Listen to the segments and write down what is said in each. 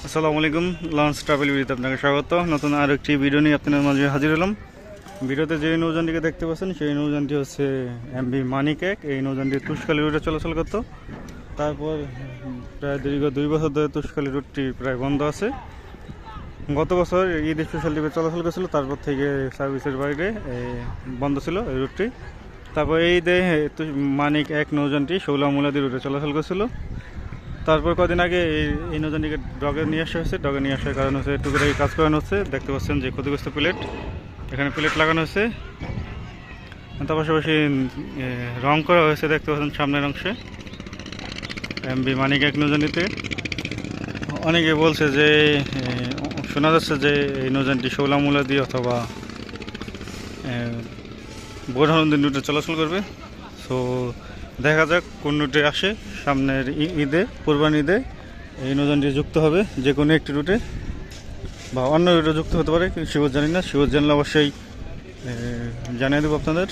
আসসালামু আলাইকুম। Launch travel ভিডিওতে আপনাকে স্বাগত। নতুন আর একটি ভিডিও নিয়ে আপনাদের মাঝে হাজির হলাম। ভিডিওতে যে নৌযানটিকে দেখতে পাচ্ছেন সেই নৌযানটি হচ্ছে এমভি মানিক এক। এই নৌযানটি তুষখালী রুটে চলাচল করত। তারপর প্রায় দীর্ঘ 2 বছর ধরে তুষখালী রুটটি প্রায় বন্ধ আছে। গত বছর ঈদ স্পেশাল ট্রিপে চলাচল করেছিল, তারপর থেকে সার্ভিসের বাইরে বন্ধ ছিল এই রুটটি। তারপর এই মানিক এক নৌযানটি শৌলামুলাদি রুটে চলাচল করেছিল। তারপর কদিন আগে এই নৌযানটিকে ডগে নিয়ে আসা হয়েছে। ডগে নিয়ে আসার কারণ হচ্ছে টুকিটাকি কাজ করানো হচ্ছে। দেখতে পাচ্ছেন যে ক্ষতিগ্রস্ত প্লেট, এখানে প্লেট লাগানো হয়েছে। তার পাশাপাশি রং করা হয়েছে, দেখতে পাচ্ছেন সামনের অংশে এমভি মানিক এক নৌযানটিতে। অনেকে বলছে যে শোনা যাচ্ছে যে এই নৌযানটি শৌলামুলাদি অথবা বোরহানুদ্দিন রুটে চলাচল করবে। সো দেখা যাক কোন রুটে আসে। সামনের ঈদে, কোরবানি ঈদে এই নৌযানটি যুক্ত হবে যে কোনো একটি রুটে, বা অন্য রুটে যুক্ত হতে পারে, কিন্তু শিওর জানি না। শিওর জানলে অবশ্যই জানিয়ে দেবো আপনাদের।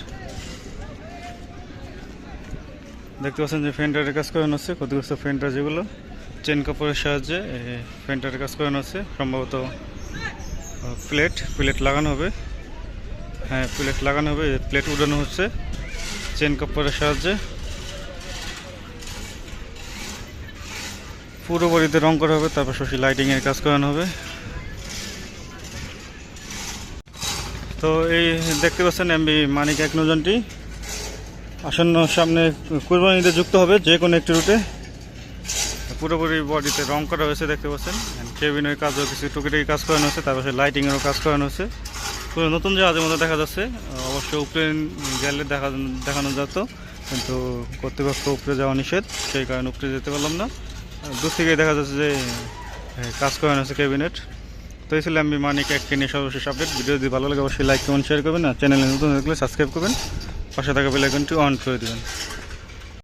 দেখতে পাচ্ছেন যে ফেন্টারের কাজ করানো হচ্ছে। ক্ষতিগ্রস্ত ফেন্টার যেগুলো চেন কাপড়ের সাহায্যে ফেন্টারের কাজ করানো হচ্ছে। সম্ভবত প্লেট লাগানো হবে। হ্যাঁ, প্লেট লাগানো হবে। প্লেট উড়ানো হচ্ছে চেন কাপড়ের সাহায্যে। পুরো বডিতে রং করা হবে, তারপর শশী লাইটিংয়ের কাজ করানো হবে। তো এই দেখতে পাচ্ছেন এমভি মানিক এক নৌযানটি আসন্ন সামনে কুরবানিতে যুক্ত হবে যে কোনো একটি রুটে। পুরোপুরি বডিতে রং করা হয়েছে, দেখতে পাচ্ছেন। কেবিনের কাজও কিছু টুকিটাকি কাজ করানো হচ্ছে, তারপর লাইটিংয়েরও কাজ করানো হচ্ছে। পুরো নতুন জাহাজের মতো দেখা যাচ্ছে। অবশ্য উপরে গেলে দেখানো যেত, কিন্তু কর্তৃপক্ষ উপরে যাওয়া নিষেধ, সেই কারণে উপরে যেতে পারলাম না। দূর থেকে দেখা যাচ্ছে যে কাজ করানো হচ্ছে ক্যাবিনেট। তো এই ছিল এমভি মানিক এককে নিয়ে সর্বশেষ আপডেট। ভিডিও যদি ভালো লাগে অবশ্যই লাইক কমেন্ট শেয়ার করবেন, আর চ্যানেলে নতুন থাকলে সাবস্ক্রাইব করবেন, পাশে থাকা বেল আইকনটি অন করে দেবেন।